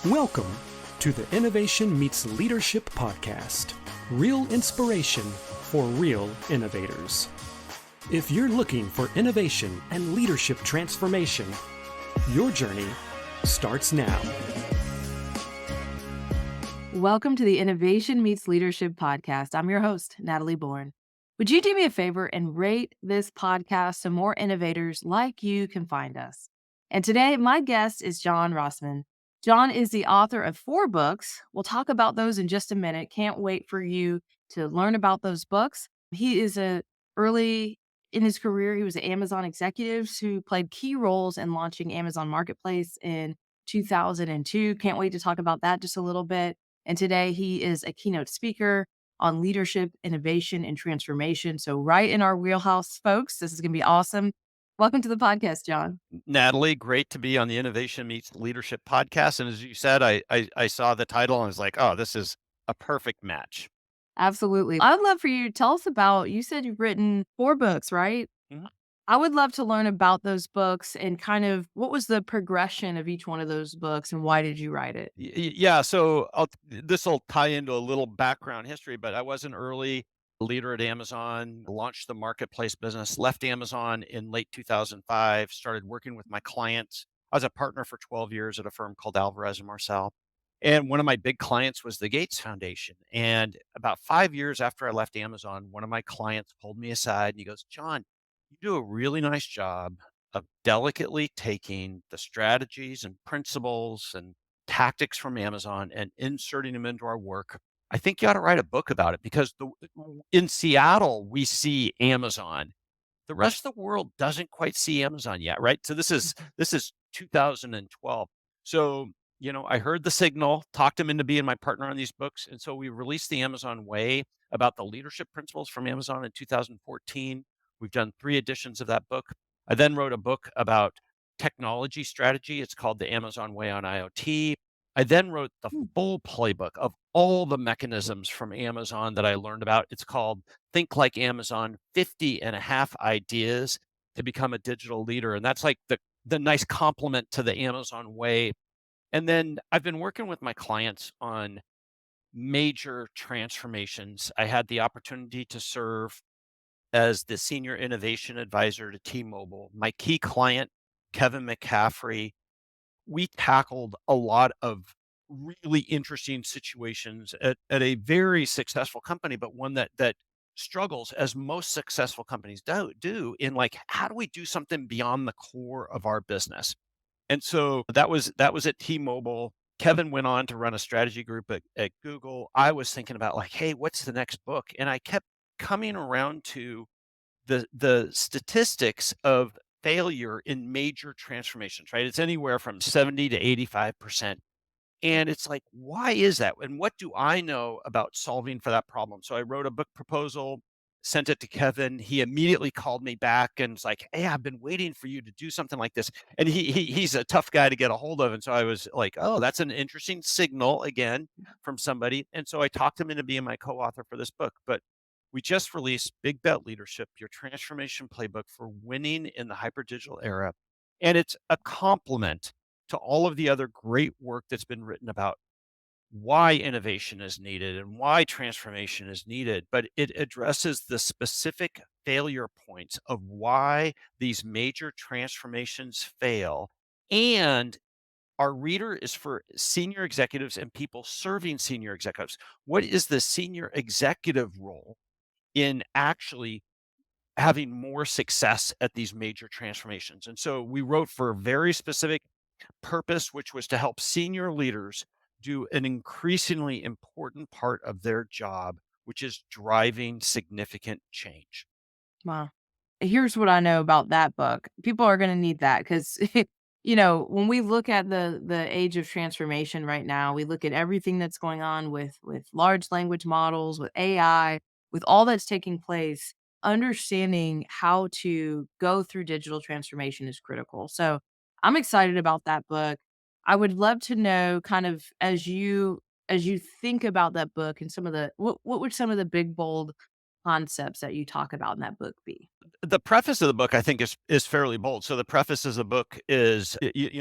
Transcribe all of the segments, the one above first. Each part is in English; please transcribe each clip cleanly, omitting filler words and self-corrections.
Welcome to the Innovation Meets Leadership podcast. Real inspiration for real innovators. If you're looking for innovation and leadership transformation, your journey starts now. Welcome to the Innovation Meets Leadership podcast. I'm your host, Natalie Bourne. Would you do me a favor and rate this podcast so more innovators like you can find us? And today, my guest is John Rossman. John is the author of 4 books. We'll talk about those in just a minute. Can't wait for you to learn about those books. He is early in his career, he was an Amazon executive who played key roles in launching Amazon Marketplace in 2002. Can't wait to talk about that just a little bit. And today he is a keynote speaker on leadership, innovation, and transformation. So, right in our wheelhouse, folks. This is going to be awesome. Welcome to the podcast, John. Natalie, great to be on the Innovation Meets Leadership podcast. And as you said, I saw the title and was like, oh, this is a perfect match. Absolutely. I'd love for you to tell us about, you said you've written 4 books, right? Mhm. I would love to learn about those books and kind of what was the progression of each one of those books and why did you write it? Yeah, so this will tie into a little background history, but I was an early leader at Amazon, launched the marketplace business, left Amazon in late 2005, started working with my clients. I was a partner for 12 years at a firm called Alvarez and Marcel. And one of my big clients was the Gates Foundation. And about 5 years after I left Amazon, one of my clients pulled me aside and he goes, John, you do a really nice job of delicately taking the strategies and principles and tactics from Amazon and inserting them into our work. I think you ought to write a book about it because in Seattle, we see Amazon. The rest of the world doesn't quite see Amazon yet, right? So this is 2012. So, I heard the signal, talked him into being my partner on these books. And so we released the Amazon Way about the leadership principles from Amazon in 2014. We've done 3 editions of that book. I then wrote a book about technology strategy. It's called The Amazon Way on IoT. I then wrote the Hmm. full playbook of all the mechanisms from Amazon that I learned about. It's called Think Like Amazon, 50 and a half ideas to become a digital leader. And that's like the nice complement to the Amazon way. And then I've been working with my clients on major transformations. I had the opportunity to serve as the senior innovation advisor to T-Mobile. My key client, Kevin McCaffrey, we tackled a lot of really interesting situations at a very successful company, but one that struggles as most successful companies do in like, how do we do something beyond the core of our business? And so that was at T-Mobile. Kevin went on to run a strategy group at Google. I was thinking about like, hey, what's the next book? And I kept coming around to the statistics of failure in major transformations, right? It's anywhere from 70 to 85%. And it's like, why is that? And what do I know about solving for that problem? So I wrote a book proposal, sent it to Kevin. He immediately called me back and was like, hey, I've been waiting for you to do something like this. And he's a tough guy to get a hold of. And so I was like, oh, that's an interesting signal again from somebody. And so I talked him into being my co-author for this book. But we just released Big Bet Leadership, your transformation playbook for winning in the hyper digital era. And it's a complement to all of the other great work that's been written about why innovation is needed and why transformation is needed, but it addresses the specific failure points of why these major transformations fail. And our reader is for senior executives and people serving senior executives. What is the senior executive role in actually having more success at these major transformations? And so we wrote for a very specific purpose, which was to help senior leaders do an increasingly important part of their job, which is driving significant change. Wow. Here's what I know about that book. People are going to need that because, when we look at the age of transformation right now, we look at everything that's going on with large language models, with AI, with all that's taking place. Understanding how to go through digital transformation is critical. So I'm excited about that book. I would love to know, kind of as you think about that book and some of the what were some of the big bold concepts that you talk about in that book be? The preface of the book, I think, is fairly bold. So the preface of the book is,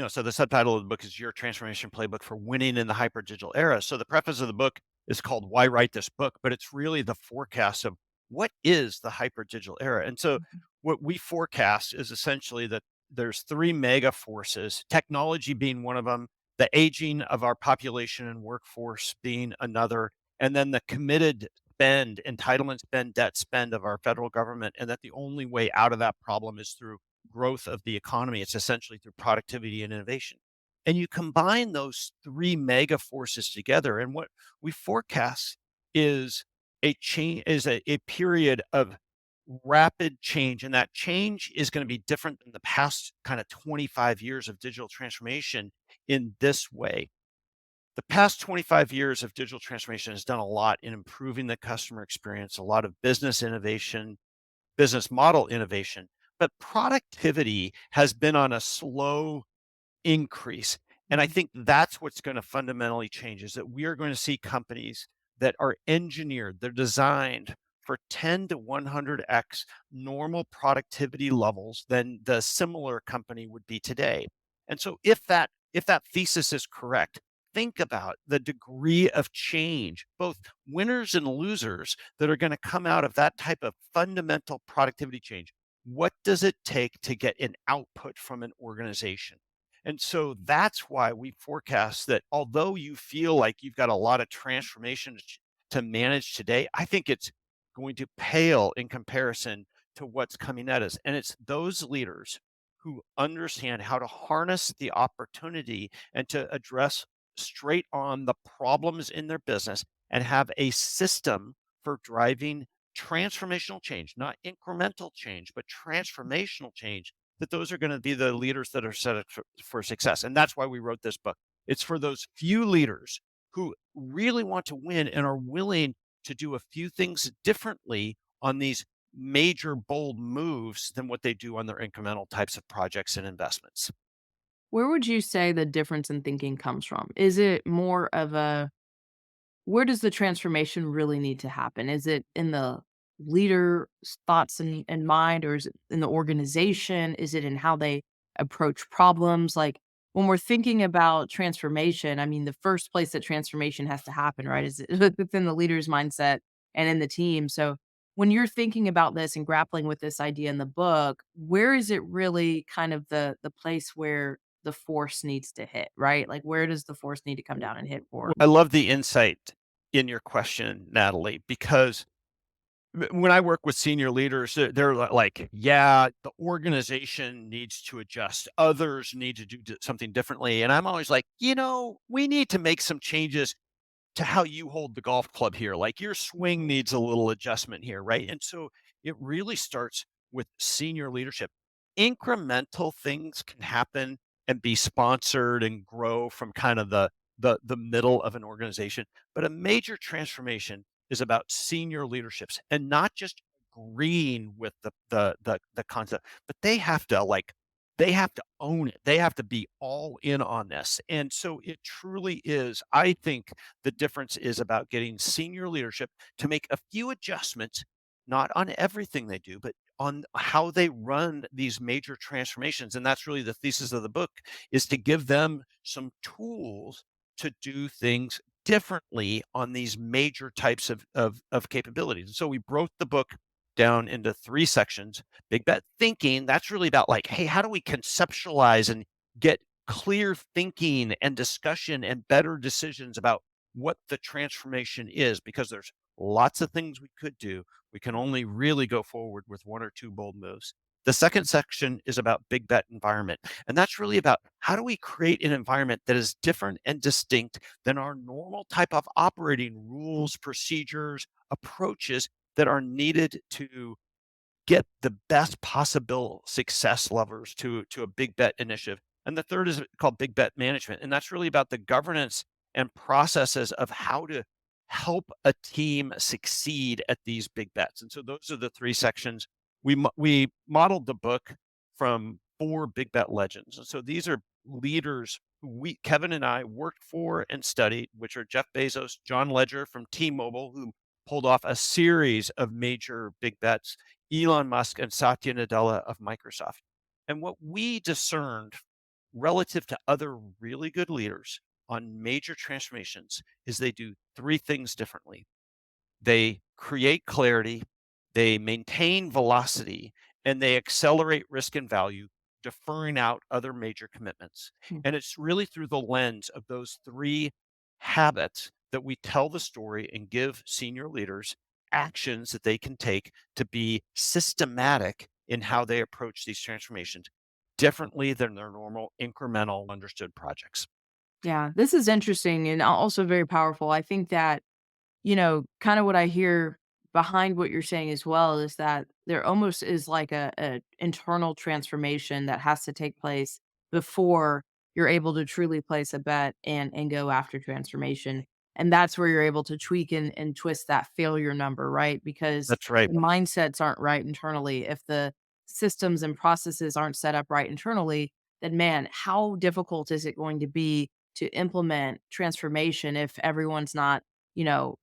so the subtitle of the book is Your Transformation Playbook for Winning in the Hyper Digital Era. So the preface of the book is called Why Write This Book? But it's really the forecast of what is the hyper digital era. And so Mhm. what we forecast is essentially that there's three mega forces, technology being one of them, the aging of our population and workforce being another, and then the committed spend, entitlement spend, debt spend of our federal government, and that the only way out of that problem is through growth of the economy. It's essentially through productivity and innovation. And you combine those three mega forces together, and what we forecast is a change, is a period of rapid change. And that change is going to be different than the past kind of 25 years of digital transformation in this way. The past 25 years of digital transformation has done a lot in improving the customer experience, a lot of business innovation, business model innovation, but productivity has been on a slow increase. And I Mhm. think that's what's going to fundamentally change, is that we are going to see companies that are engineered, they're designed for 10 to 100x normal productivity levels than the similar company would be today. And so if that thesis is correct, think about the degree of change, both winners and losers, that are going to come out of that type of fundamental productivity change. What does it take to get an output from an organization? And so that's why we forecast that although you feel like you've got a lot of transformation to manage today, I think it's going to pale in comparison to what's coming at us. And it's those leaders who understand how to harness the opportunity and to address straight on the problems in their business and have a system for driving transformational change, not incremental change, but transformational change, that those are going to be the leaders that are set up for success. And that's why we wrote this book. It's for those few leaders who really want to win and are willing to do a few things differently on these major, bold moves than what they do on their incremental types of projects and investments. Where would you say the difference in thinking comes from? Is it more of a where does the transformation really need to happen? Is it in the leader's thoughts and mind, or is it in the organization? Is it in how they approach problems? Like when we're thinking about transformation, I mean, the first place that transformation has to happen, right, is within the leader's mindset and in the team. So when you're thinking about this and grappling with this idea in the book, where is it really kind of the place where the force needs to hit, right? Like where does the force need to come down and hit for? I love the insight in your question, Natalie, because when I work with senior leaders, they're like, yeah, the organization needs to adjust. Others need to do something differently. And I'm always like, we need to make some changes to how you hold the golf club here. Like your swing needs a little adjustment here, right? And so it really starts with senior leadership. Incremental things can happen and be sponsored and grow from kind of the middle of an organization, but a major transformation is about senior leaderships, and not just agreeing with the concept, but they have to own it. They have to be all in on this. And so it truly is, I think the difference is about getting senior leadership to make a few adjustments, not on everything they do, but on how they run these major transformations. And that's really the thesis of the book, is to give them some tools to do things differently on these major types of capabilities. And so we broke the book down into three sections. Big bet thinking, that's really about like, hey, how do we conceptualize and get clear thinking and discussion and better decisions about what the transformation is? Because there's lots of things we could do. We can only really go forward with one or two bold moves. The second section is about big bet environment. And that's really about how do we create an environment that is different and distinct than our normal type of operating rules, procedures, approaches that are needed to get the best possible success levers to a big bet initiative. And the third is called big bet management. And that's really about the governance and processes of how to help a team succeed at these big bets. And so those are the three sections. We modeled the book from four big bet legends. And so these are leaders who Kevin and I worked for and studied, which are Jeff Bezos, John Ledger from T-Mobile, who pulled off a series of major big bets, Elon Musk and Satya Nadella of Microsoft. And what we discerned relative to other really good leaders on major transformations is they do three things differently. They create clarity, they maintain velocity, and they accelerate risk and value, deferring out other major commitments. Hmm. And it's really through the lens of those three habits that we tell the story and give senior leaders actions that they can take to be systematic in how they approach these transformations differently than their normal incremental understood projects. Yeah, this is interesting and also very powerful. I think that, kind of what I hear behind what you're saying as well is that there almost is like a internal transformation that has to take place before you're able to truly place a bet and go after transformation. And that's where you're able to tweak and twist that failure number, right? Because That's right. the mindsets aren't right internally. If the systems and processes aren't set up right internally, then man, how difficult is it going to be to implement transformation if everyone's not,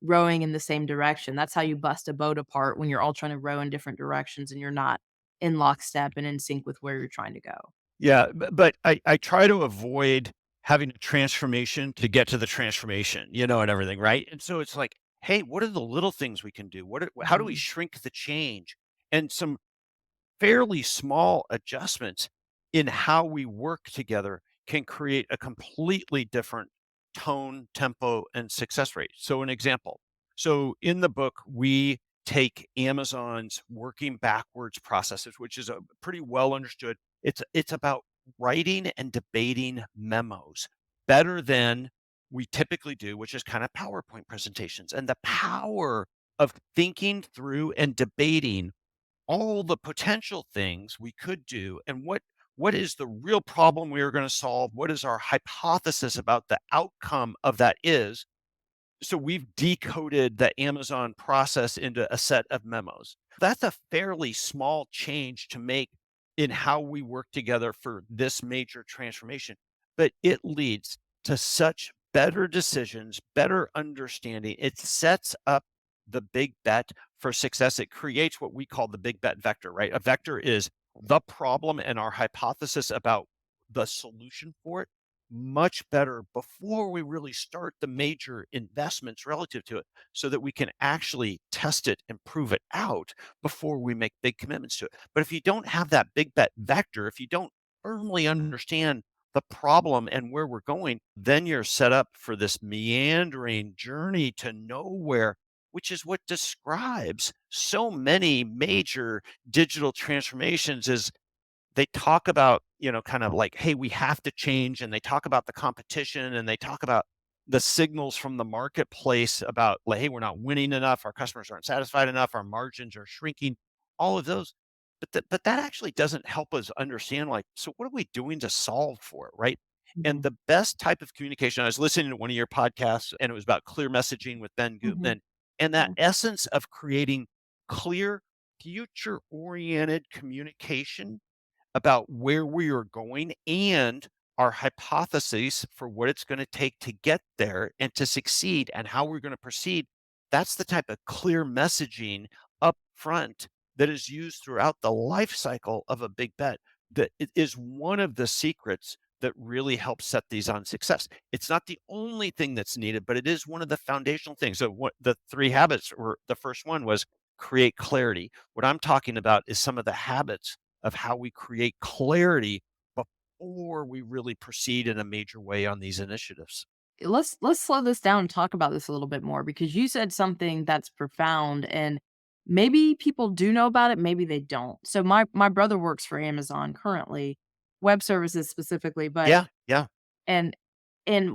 rowing in the same direction? That's how you bust a boat apart when you're all trying to row in different directions and you're not in lockstep and in sync with where you're trying to go. Yeah, but I try to avoid having a transformation to get to the transformation, and everything, right? And so it's like, hey, what are the little things we can do? How do we Mhm. shrink the change? And some fairly small adjustments in how we work together can create a completely different tone, tempo, and success rate. So, an example. So, in the book, we take Amazon's working backwards processes, which is a pretty well understood. It's about writing and debating memos better than we typically do, which is kind of PowerPoint presentations. And the power of thinking through and debating all the potential things we could do and what is the real problem we are going to solve, what is our hypothesis about the outcome of that is. So we've decoded the Amazon process into a set of memos. That's a fairly small change to make in how we work together for this major transformation, but it leads to such better decisions, better understanding. It sets up the big bet for success. It creates what we call the big bet vector, right? A vector is the problem and our hypothesis about the solution for it much better before we really start the major investments relative to it so that we can actually test it and prove it out before we make big commitments to it. But if you don't have that big bet vector, if you don't firmly understand the problem and where we're going, then you're set up for this meandering journey to nowhere, which is what describes so many major digital transformations is they talk about, kind of like, hey, we have to change. And they talk about the competition and they talk about the signals from the marketplace about, like, hey, we're not winning enough. Our customers aren't satisfied enough. Our margins are shrinking, all of those. But that actually doesn't help us understand, like, so what are we doing to solve for it? Right. And Mhm. the best type of communication, I was listening to one of your podcasts and it was about clear messaging with Ben Mhm. Gutman and that Yeah. essence of creating clear, future oriented communication about where we are going and our hypotheses for what it's going to take to get there and to succeed and how we're going to proceed. That's the type of clear messaging up front that is used throughout the life cycle of a big bet. That it is one of the secrets that really helps set these on success. It's not the only thing that's needed, but it is one of the foundational things. So what the three habits were, the first one was create clarity. What I'm talking about is some of the habits of how we create clarity before we really proceed in a major way on these initiatives. Let's slow this down and talk about this a little bit more because you said something that's profound and maybe people do know about it, maybe they don't. So my brother works for Amazon currently, web services specifically, but Yeah, yeah, and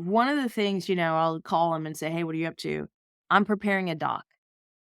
one of the things, I'll call him and say, "Hey, what are you up to?" "I'm preparing a doc."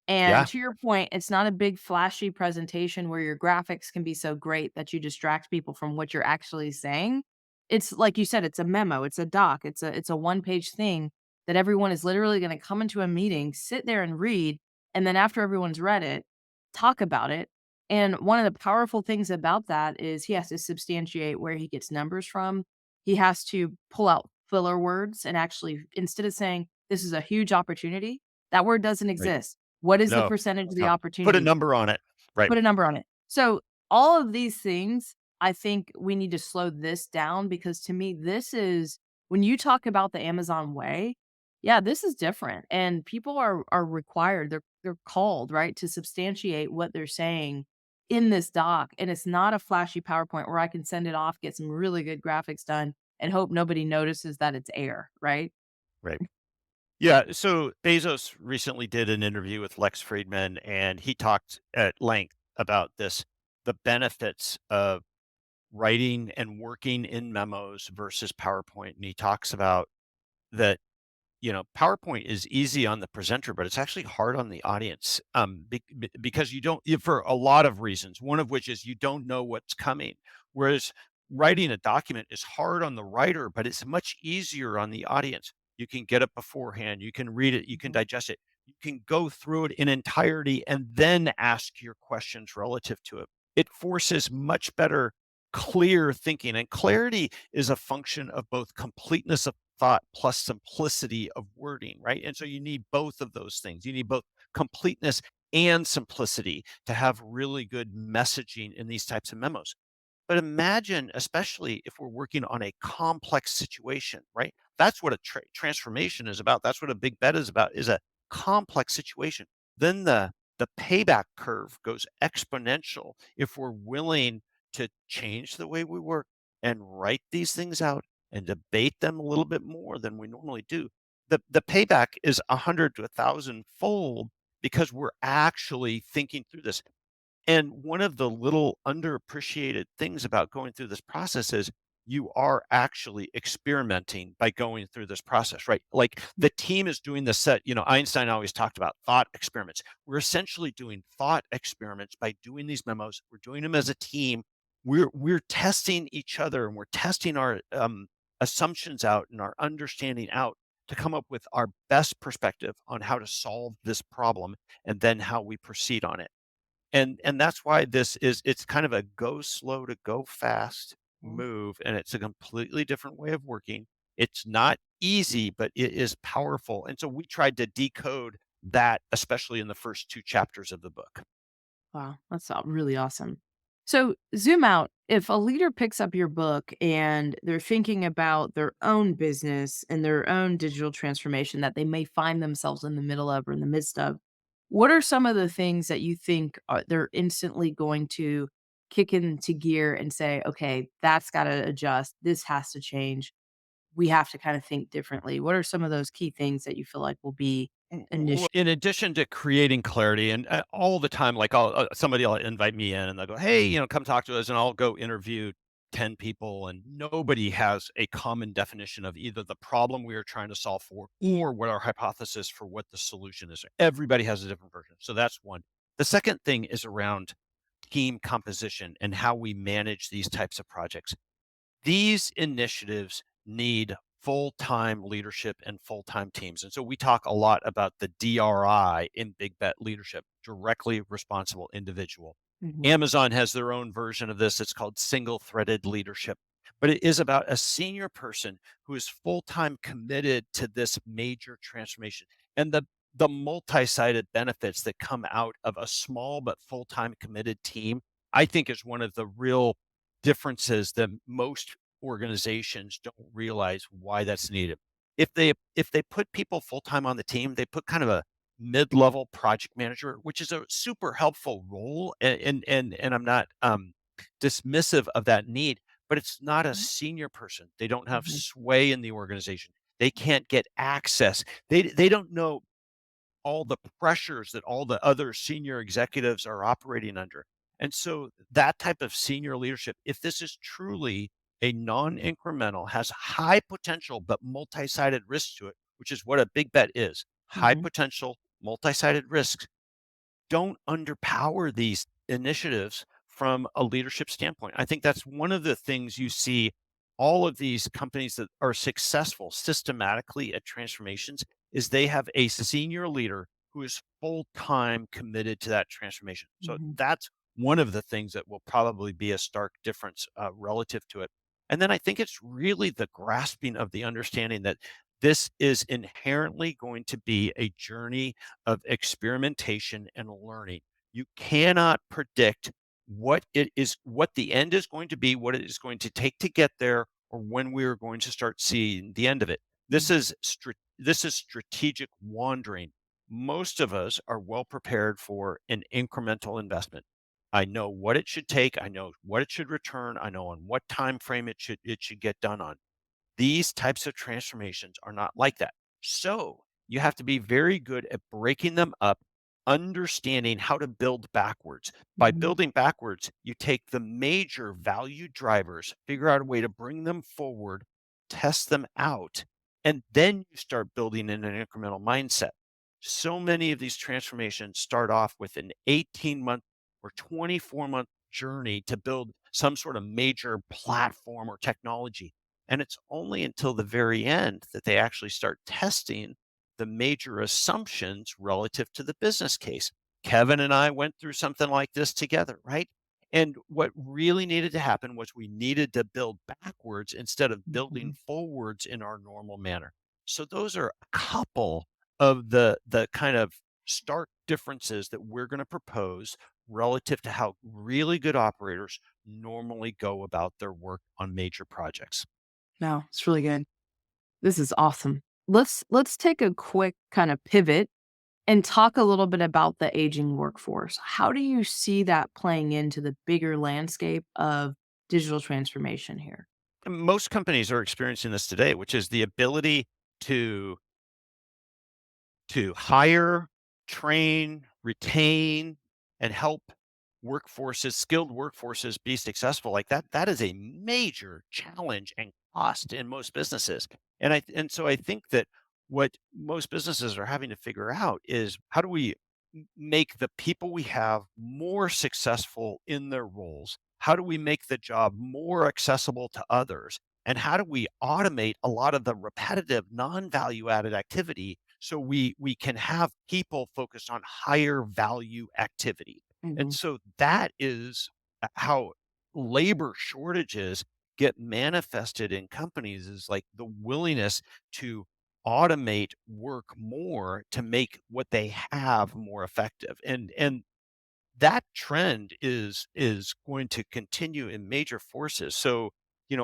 And yeah, to your point, it's not a big flashy presentation where your graphics can be so great that you distract people from what you're actually saying. It's like you said, it's a memo, it's a doc, it's a one-page thing that everyone is literally going to come into a meeting, sit there and read, and then after everyone's read it, talk about it. And one of the powerful things about that is he has to substantiate where he gets numbers from. He has to pull out filler words and actually instead of saying this is a huge opportunity, that word doesn't right. exist. What is the No, percentage of the no. Put a opportunity? number on it. Right. Put a number on it. So, all of these things, I think we need to slow this down because to me, this is when you talk about the Amazon way, yeah, this is different. And people are required, they're called, right, to substantiate what they're saying in this doc. And it's not a flashy PowerPoint where I can send it off, get some really good graphics done, and hope nobody notices that it's air, right? Right. Yeah. So Bezos recently did an interview with Lex Friedman, and he talked at length about this, the benefits of writing and working in memos versus PowerPoint. And he talks about that, PowerPoint is easy on the presenter, but it's actually hard on the audience, because for a lot of reasons, one of which is you don't know what's coming. Whereas writing a document is hard on the writer, but it's much easier on the audience. You can get it beforehand, you can read it, you can Mhm. digest it, you can go through it in entirety and then ask your questions relative to it. It forces much better, clear thinking, and clarity is a function of both completeness of thought plus simplicity of wording, right? And so you need both of those things. You need both completeness and simplicity to have really good messaging in these types of memos. But imagine, especially if we're working on a complex situation, right? That's what a transformation is about. That's what a big bet is about, is a complex situation. Then the payback curve goes exponential if we're willing to change the way we work and write these things out and debate them a little bit more than we normally do. The payback is 100 to 1,000 fold because we're actually thinking through this. And one of the little underappreciated things about going through this process is you are actually experimenting by going through this process, right? Like the team is doing the set, Einstein always talked about thought experiments. We're essentially doing thought experiments by doing these memos. We're doing them as a team. We're testing each other, and we're testing our assumptions out and our understanding out to come up with our best perspective on how to solve this problem and then how we proceed on it. And that's why it's kind of a go slow to go fast Mhm. move, and it's a completely different way of working. It's not easy, but it is powerful. And so we tried to decode that, especially in the first 2 chapters of the book. Wow, that's really awesome. So, zoom out. If a leader picks up your book and they're thinking about their own business and their own digital transformation that they may find themselves in the middle of or in the midst of, what are some of the things that you think they're instantly going to kick into gear and say, okay, that's got to adjust. This has to change. We have to kind of think differently. What are some of those key things that you feel like will be Well, initial? in addition to creating clarity, and all the time, like somebody will invite me in and they'll go, "Hey, come talk to us," and I'll go interview 10 people, and nobody has a common definition of either the problem we are trying to solve for or what our hypothesis for what the solution is. Everybody has a different version. So that's one. The second thing is around team composition and how we manage these types of projects. These initiatives need full-time leadership and full-time teams. And so we talk a lot about the DRI in Big Bet leadership, directly responsible individual. Mhm, Amazon has their own version of this. It's called single-threaded leadership. But it is about a senior person who is full-time committed to this major transformation. And the multi-sided benefits that come out of a small but full-time committed team, I think is one of the real differences that most organizations don't realize why that's needed. If they put people full-time on the team, they put kind of a mid-level project manager, which is a super helpful role, and I'm not dismissive of that need, but it's not a senior person. They don't have mhm, sway in the organization. They can't get access. They don't know all the pressures that all the other senior executives are operating under. And so that type of senior leadership, if this is truly a non-incremental, has high potential but multi-sided risk to it, which is what a big bet is, high mhm, potential, multi-sided risks, don't underpower these initiatives from a leadership standpoint. I think that's one of the things you see all of these companies that are successful systematically at transformations is they have a senior leader who is full-time committed to that transformation. So mhm. that's one of the things that will probably be a stark difference relative to it. And then I think it's really the grasping of the understanding that This is inherently going to be a journey of experimentation and learning. You cannot predict what the end is going to be, what it is going to take to get there, or when we are going to start seeing the end of it. This Mm. is strategic wandering. Most of us are well prepared for an incremental investment. I know what it should take, I know what it should return, I know on what time frame it should get done on. These types of transformations are not like that. So you have to be very good at breaking them up, understanding how to build backwards. By Mhm. building backwards, you take the major value drivers, figure out a way to bring them forward, test them out, and then you start building in an incremental mindset. So many of these transformations start off with an 18-month or 24-month journey to build some sort of major platform or technology, and it's only until the very end that they actually start testing the major assumptions relative to the business case. Kevin and I went through something like this together, right? And what really needed to happen was we needed to build backwards instead of building Mhm. forwards in our normal manner. So those are a couple of the kind of stark differences that we're going to propose relative to how really good operators normally go about their work on major projects. No, it's really good. This is awesome. Let's take a quick kind of pivot and talk a little bit about the aging workforce. How do you see that playing into the bigger landscape of digital transformation here? Most companies are experiencing this today, which is the ability to hire, train, retain, and help skilled workforces be successful like that is a major challenge and cost in most businesses. And so I think that what most businesses are having to figure out is how do we make the people we have more successful in their roles? How do we make the job more accessible to others? And how do we automate a lot of the repetitive non-value added activity so we can have people focused on higher value activity? And Mhm. so that is how labor shortages get manifested in companies, is like the willingness to automate work more to make what they have more effective. And that trend is going to continue in major forces. So,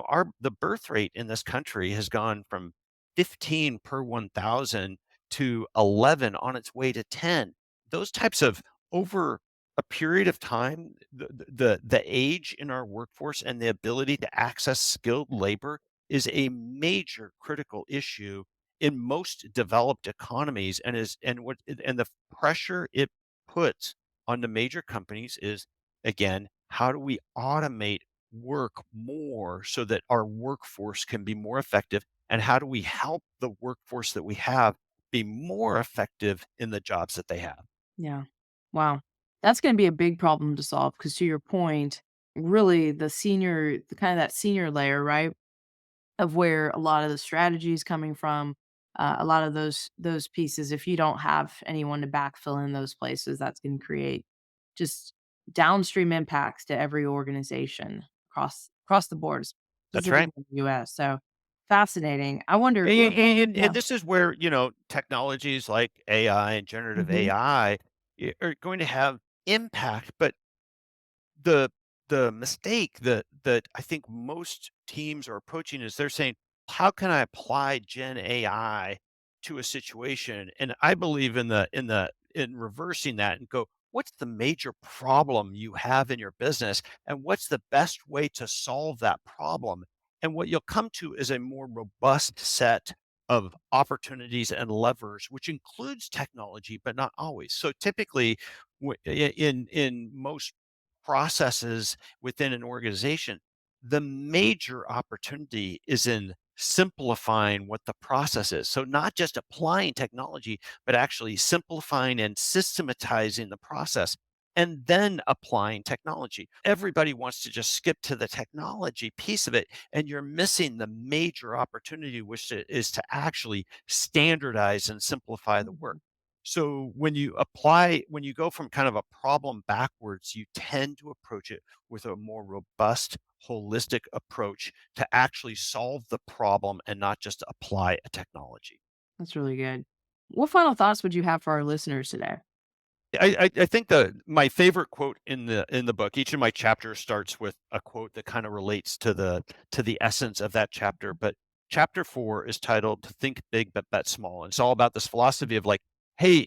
our the birth rate in this country has gone from 15 per 1,000 to 11 on its way to 10. Those types of over a period of time, the age in our workforce and the ability to access skilled labor is a major critical issue in most developed economies, and the pressure it puts on the major companies is, again, how do we automate work more so that our workforce can be more effective? And how do we help the workforce that we have be more effective in the jobs that they have? Yeah. Wow. That's gonna be a big problem to solve because to your point, really the kind of that senior layer, right? Of where a lot of the strategy is coming from, a lot of those pieces, if you don't have anyone to backfill in those places, that's gonna create just downstream impacts to every organization across the board, That's specifically right. in the US. So fascinating. I wonder And yeah. this is where, technologies like AI and generative Mhm. AI are going to have impact, but the mistake that I think most teams are approaching is they're saying, "How can I apply Gen AI to a situation?" And I believe in reversing that and go, "What's the major problem you have in your business, and what's the best way to solve that problem?" And what you'll come to is a more robust set of opportunities and levers, which includes technology, but not always. So typically, in most processes within an organization, the major opportunity is in simplifying what the process is. So, not just applying technology, but actually simplifying and systematizing the process and then applying technology. Everybody wants to just skip to the technology piece of it, and you're missing the major opportunity, which is to actually standardize and simplify the work. Mhm. So when you go from kind of a problem backwards, you tend to approach it with a more robust, holistic approach to actually solve the problem and not just apply a technology. That's really good. What final thoughts would you have for our listeners today? I think my favorite quote in the book, each of my chapters starts with a quote that kind of relates to the essence of that chapter. But chapter 4 is titled "To Think Big but Bet Small." And it's all about this philosophy of like, hey,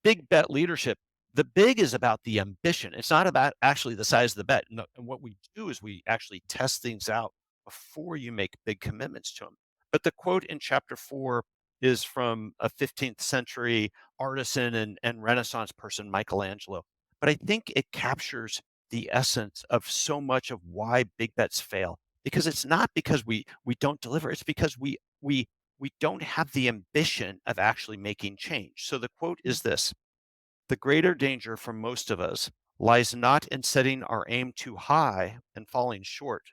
big bet leadership. The big is about the ambition. It's not about actually the size of the bet. And what we do is we actually test things out before you make big commitments to them. But the quote in chapter 4 is from a 15th century artisan and Renaissance person, Michelangelo. But I think it captures the essence of so much of why big bets fail. Because it's not because we don't deliver, it's because we don't have the ambition of actually making change. So the quote is this: the greater danger for most of us lies not in setting our aim too high and falling short,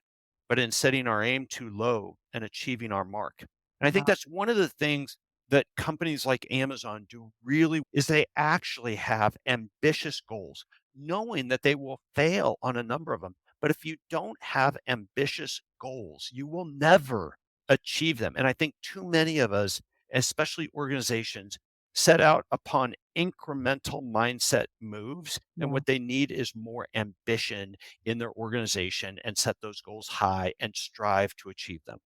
but in setting our aim too low and achieving our mark. And I think Wow. that's one of the things that companies like Amazon do really is they actually have ambitious goals, knowing that they will fail on a number of them. But if you don't have ambitious goals, you will never achieve them. And I think too many of us, especially organizations, set out upon incremental mindset moves. And Yeah. what they need is more ambition in their organization and set those goals high and strive to achieve them.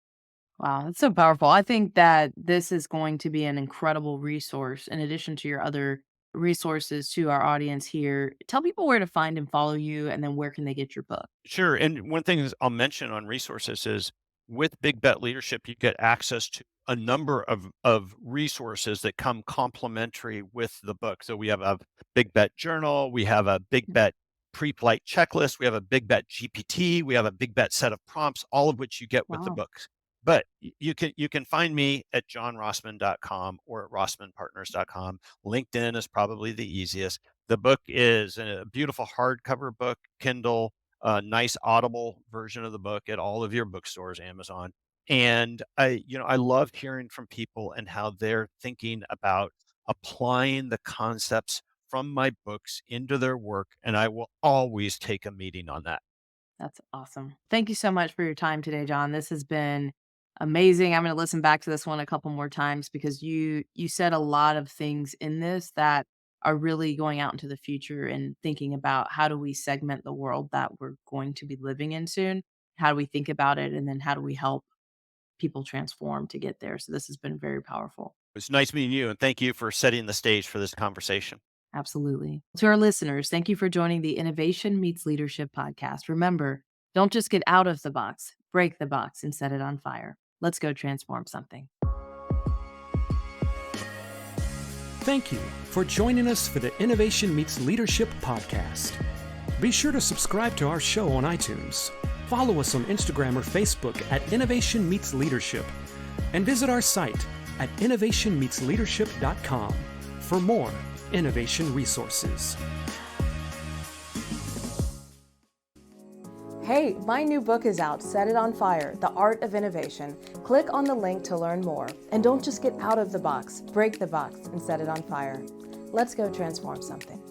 Wow, that's so powerful. I think that this is going to be an incredible resource in addition to your other resources to our audience here. Tell people where to find and follow you, and then where can they get your book? Sure. And one thing is I'll mention on resources is with Big Bet Leadership, you get access to a number of resources that come complementary with the book. So we have a Big Bet journal, we have a Big Bet pre-flight checklist, we have a Big Bet GPT, we have a Big Bet set of prompts, all of which you get with the Wow, books. But you can find me at johnrossman.com or at rossmanpartners.com. LinkedIn is probably the easiest. The book is a beautiful hardcover book, Kindle, a nice Audible version of the book at all of your bookstores, Amazon. And I love hearing from people and how they're thinking about applying the concepts from my books into their work. And I will always take a meeting on that. that's awesome. Thank you so much for your time today, John. This has been amazing. I'm going to listen back to this one a couple more times because you said a lot of things in this that are really going out into the future and thinking about how do we segment the world that we're going to be living in soon? How do we think about it? And then how do we help people transform to get there? So this has been very powerful. It's nice meeting you. And thank you for setting the stage for this conversation. Absolutely. To our listeners, thank you for joining the Innovation Meets Leadership podcast. Remember, don't just get out of the box, break the box and set it on fire. Let's go transform something. Thank you for joining us for the Innovation Meets Leadership podcast. Be sure to subscribe to our show on iTunes. Follow us on Instagram or Facebook at Innovation Meets Leadership. And visit our site at innovationmeetsleadership.com for more innovation resources. Hey, my new book is out, Set It on Fire, The Art of Innovation. Click on the link to learn more. And don't just get out of the box, break the box and set it on fire. Let's go transform something.